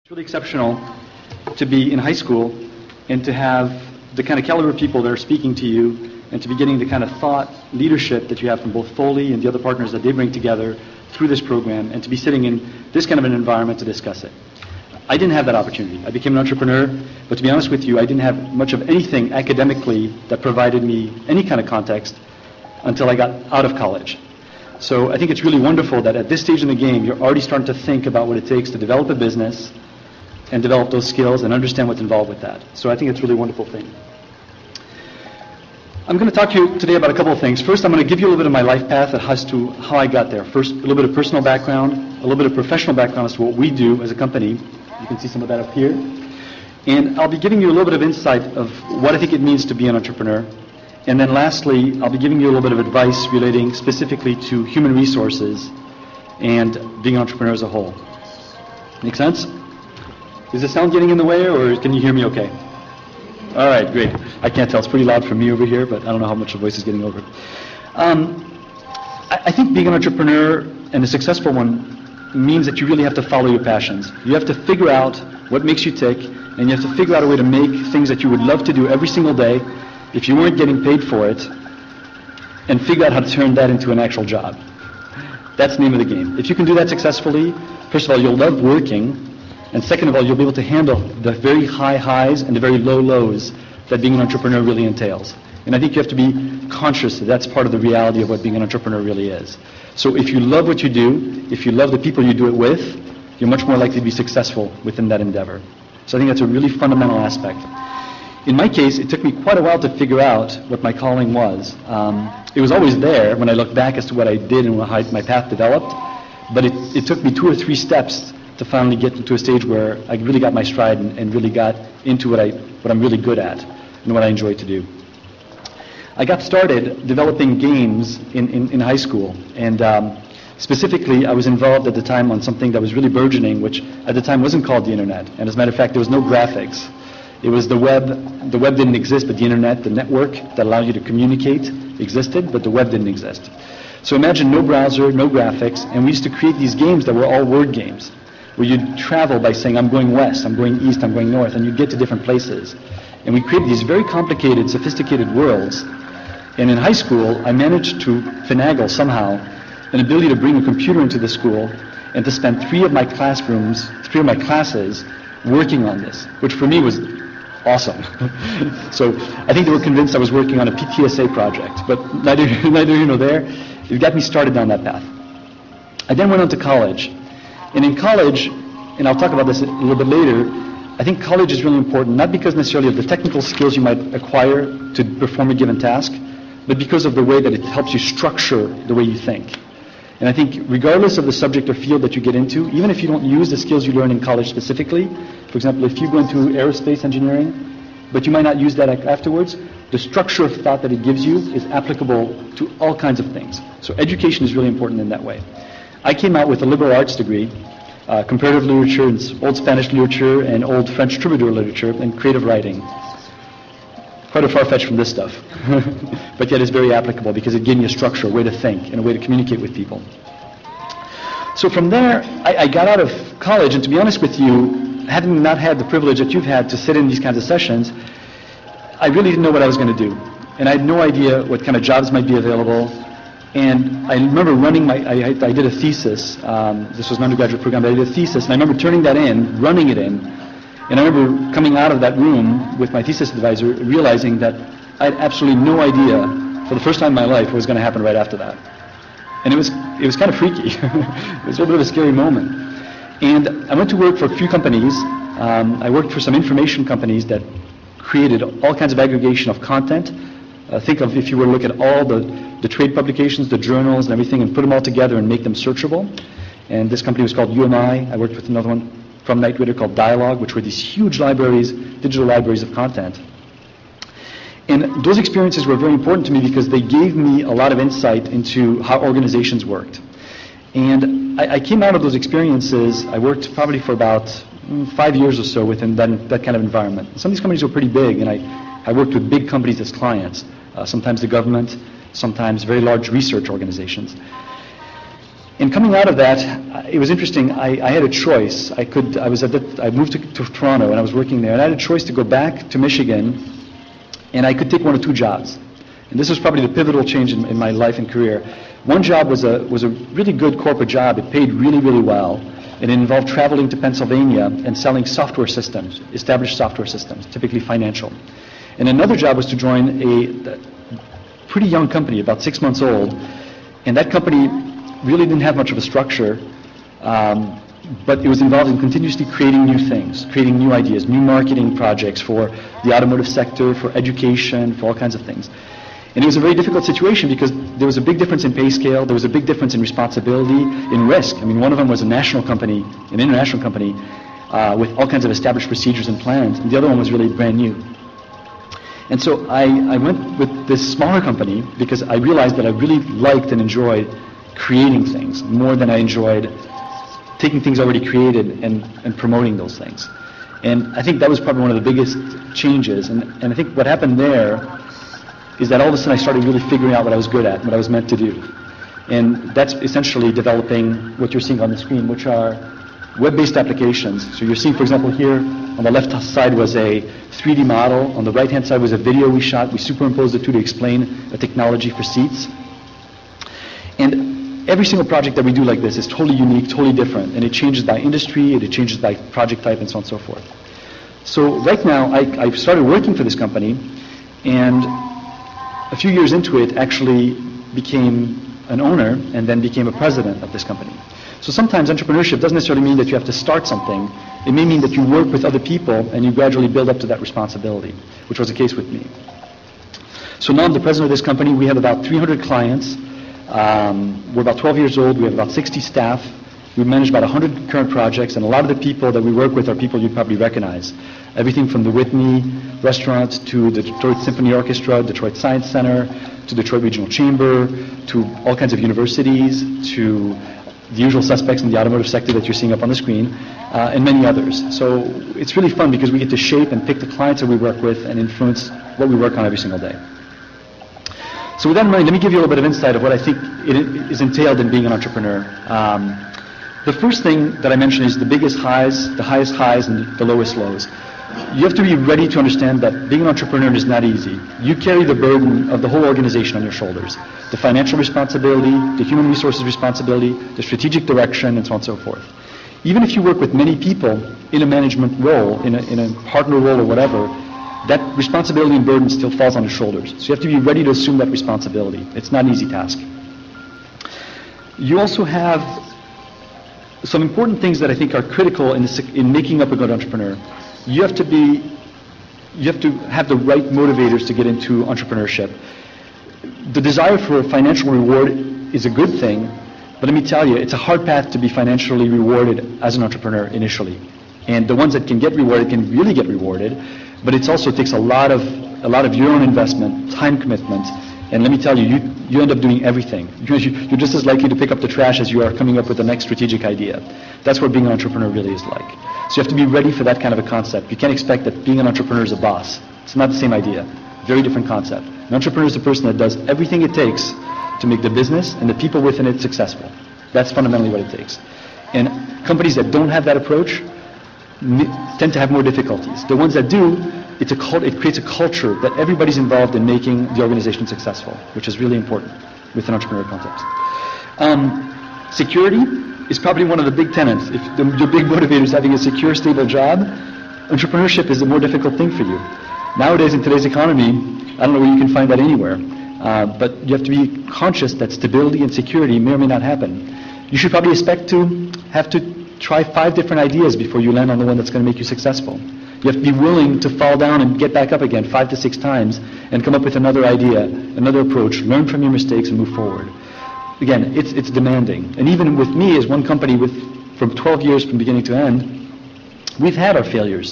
It's really exceptional to be in high school and to have the kind of caliber of people that are speaking to you and to be getting the kind of thought leadership that you have from both Foley and the other partners that they bring together through this program, and to be sitting in this kind of an environment to discuss it. I didn't have that opportunity. I became an entrepreneur, but to be honest with you, I didn't have much of anything academically that provided me any kind of context until I got out of college. So I think it's really wonderful that at this stage in the game, you're already starting to think about what it takes to develop a business and develop those skills and understand what's involved with that. So I think it's a really wonderful thing. I'm going to talk to you today about a couple of things. First, I'm going to give you a little bit of my life path as to how I got there. First, a little bit of personal background, a little bit of professional background as to what we do as a company. You can see some of that up here. And I'll be giving you a little bit of insight of what I think it means to be an entrepreneur. And then lastly, I'll be giving you a little bit of advice relating specifically to human resources and being an entrepreneur as a whole. Make sense? Is the sound getting in the way, or can you hear me okay? All right, great. I can't tell. It's pretty loud for me over here, but I don't know how much the voice is getting over. I think being an entrepreneur and a successful one means that you really have to follow your passions. You have to figure out what makes you tick, and you have to figure out a way to make things that you would love to do every single day if you weren't getting paid for it, and figure out how to turn that into an actual job. That's the name of the game. If you can do that successfully, first of all, you'll love working. And second of all, you'll be able to handle the very high highs and the very low lows that being an entrepreneur really entails. And I think you have to be conscious that that's part of the reality of what being an entrepreneur really is. So if you love what you do, if you love the people you do it with, you're much more likely to be successful within that endeavor. So I think that's a really fundamental aspect. In my case, it took me quite a while to figure out what my calling was. It was always there when I look back as to what I did and how my path developed, but it took me 2 or 3 steps to finally get to a stage where I really got my stride and really got into what I'm really good at and what I enjoy to do. I got started developing games in high school, and specifically I was involved at the time on something that was really burgeoning, which at the time wasn't called the internet, and as a matter of fact there was no graphics. It was the web. The web didn't exist, but the internet, the network that allowed you to communicate, existed, but the web didn't exist. So imagine no browser, no graphics, and we used to create these games that were all word games, where you'd travel by saying, I'm going west, I'm going east, I'm going north, and you'd get to different places. And we created these very complicated, sophisticated worlds. And in high school, I managed to finagle somehow an ability to bring a computer into the school and to spend 3 of my classes working on this, which for me was awesome. So I think they were convinced I was working on a PTSA project, but neither here nor there. It got me started down that path. I then went on to college. And in college, and I'll talk about this a little bit later, I think college is really important, not because necessarily of the technical skills you might acquire to perform a given task, but because of the way that it helps you structure the way you think. And I think regardless of the subject or field that you get into, even if you don't use the skills you learn in college specifically, for example, if you go into aerospace engineering, but you might not use that afterwards, the structure of thought that it gives you is applicable to all kinds of things. So education is really important in that way. I came out with a liberal arts degree, comparative literature, and old Spanish literature, and old French troubadour literature, and creative writing. Quite a far-fetched from this stuff, but yet it's very applicable because it gave me a structure, a way to think, and a way to communicate with people. So from there, I got out of college, and to be honest with you, having not had the privilege that you've had to sit in these kinds of sessions, I really didn't know what I was going to do. And I had no idea what kind of jobs might be available. And I remember running I did a thesis, this was an undergraduate program, but I did a thesis, and I remember turning that in, running it in, and I remember coming out of that room with my thesis advisor, realizing that I had absolutely no idea, for the first time in my life, what was going to happen right after that. And it was kind of freaky. It was a little bit of a scary moment. And I went to work for a few companies. I worked for some information companies that created all kinds of aggregation of content. Think of if you were to look at all the trade publications, the journals and everything, and put them all together and make them searchable. And this company was called UMI. I worked with another one from Knight Ridder called Dialogue, which were these huge libraries, digital libraries of content. And those experiences were very important to me because they gave me a lot of insight into how organizations worked. And I came out of those experiences, I worked probably for about 5 years or so within that kind of environment. Some of these companies were pretty big, and I worked with big companies as clients, sometimes the government, sometimes very large research organizations. And coming out of that, it was interesting. I had a choice. I moved to Toronto, and I was working there, and I had a choice to go back to Michigan, and I could take one of two jobs. And this was probably the pivotal change in my life and career. One job was a really good corporate job. It paid really, really well, and it involved traveling to Pennsylvania and selling software systems, established software systems, typically financial. And another job was to join a pretty young company, about 6 months old, and that company really didn't have much of a structure, but it was involved in continuously creating new things, creating new ideas, new marketing projects for the automotive sector, for education, for all kinds of things. And it was a very difficult situation because there was a big difference in pay scale, there was a big difference in responsibility, in risk. I mean, one of them was a national company, an international company, with all kinds of established procedures and plans, and the other one was really brand new. And so I went with this smaller company because I realized that I really liked and enjoyed creating things more than I enjoyed taking things already created and promoting those things. And I think that was probably one of the biggest changes. And I think what happened there is that all of a sudden I started really figuring out what I was good at, what I was meant to do. And that's essentially developing what you're seeing on the screen, which are web-based applications. So you're seeing, for example, here on the left side was a 3D model. On the right-hand side was a video we shot. We superimposed the two to explain a technology for seats. And every single project that we do like this is totally unique, totally different, and it changes by industry, it changes by project type, and so on and so forth. So right now, I started working for this company, and a few years into it, actually became an owner, and then became a president of this company. So sometimes entrepreneurship doesn't necessarily mean that you have to start something. It may mean that you work with other people, and you gradually build up to that responsibility, which was the case with me. So now I'm the president of this company. We have about 300 clients. We're about 12 years old. We have about 60 staff. We manage about 100 current projects, and a lot of the people that we work with are people you'd probably recognize. Everything from the Whitney restaurant to the Detroit Symphony Orchestra, Detroit Science Center, to Detroit Regional Chamber, to all kinds of universities, to the usual suspects in the automotive sector that you're seeing up on the screen, and many others. So it's really fun because we get to shape and pick the clients that we work with and influence what we work on every single day. So with that in mind, let me give you a little bit of insight of what I think is entailed in being an entrepreneur. The first thing that I mentioned is the biggest highs, the highest highs, and the lowest lows. You have to be ready to understand that being an entrepreneur is not easy. You carry the burden of the whole organization on your shoulders. The financial responsibility, the human resources responsibility, the strategic direction, and so on and so forth. Even if you work with many people in a management role, in a partner role or whatever, that responsibility and burden still falls on your shoulders. So you have to be ready to assume that responsibility. It's not an easy task. You also have some important things that I think are critical in making up a good entrepreneur. You have to have the right motivators to get into entrepreneurship. The desire for financial reward is a good thing, but let me tell you, it's a hard path to be financially rewarded as an entrepreneur initially. And the ones that can get rewarded can really get rewarded, but it also takes a lot of your own investment, time commitment, and let me tell you, you end up doing everything. You're just as likely to pick up the trash as you are coming up with the next strategic idea. That's what being an entrepreneur really is like. So you have to be ready for that kind of a concept. You can't expect that being an entrepreneur is a boss. It's not the same idea. Very different concept. An entrepreneur is the person that does everything it takes to make the business and the people within it successful. That's fundamentally what it takes. And companies that don't have that approach tend to have more difficulties. The ones that do, it creates a culture that everybody's involved in making the organization successful, which is really important with an entrepreneurial context. Security is probably one of the big tenets. If your big motivator is having a secure, stable job, entrepreneurship is a more difficult thing for you. Nowadays, in today's economy, I don't know where you can find that anywhere, but you have to be conscious that stability and security may or may not happen. You should probably expect to have to try 5 different ideas before you land on the one that's going to make you successful. You have to be willing to fall down and get back up again 5 to 6 times and come up with another idea, another approach, learn from your mistakes and move forward. Again, it's demanding. And even with me as one company from 12 years from beginning to end, we've had our failures.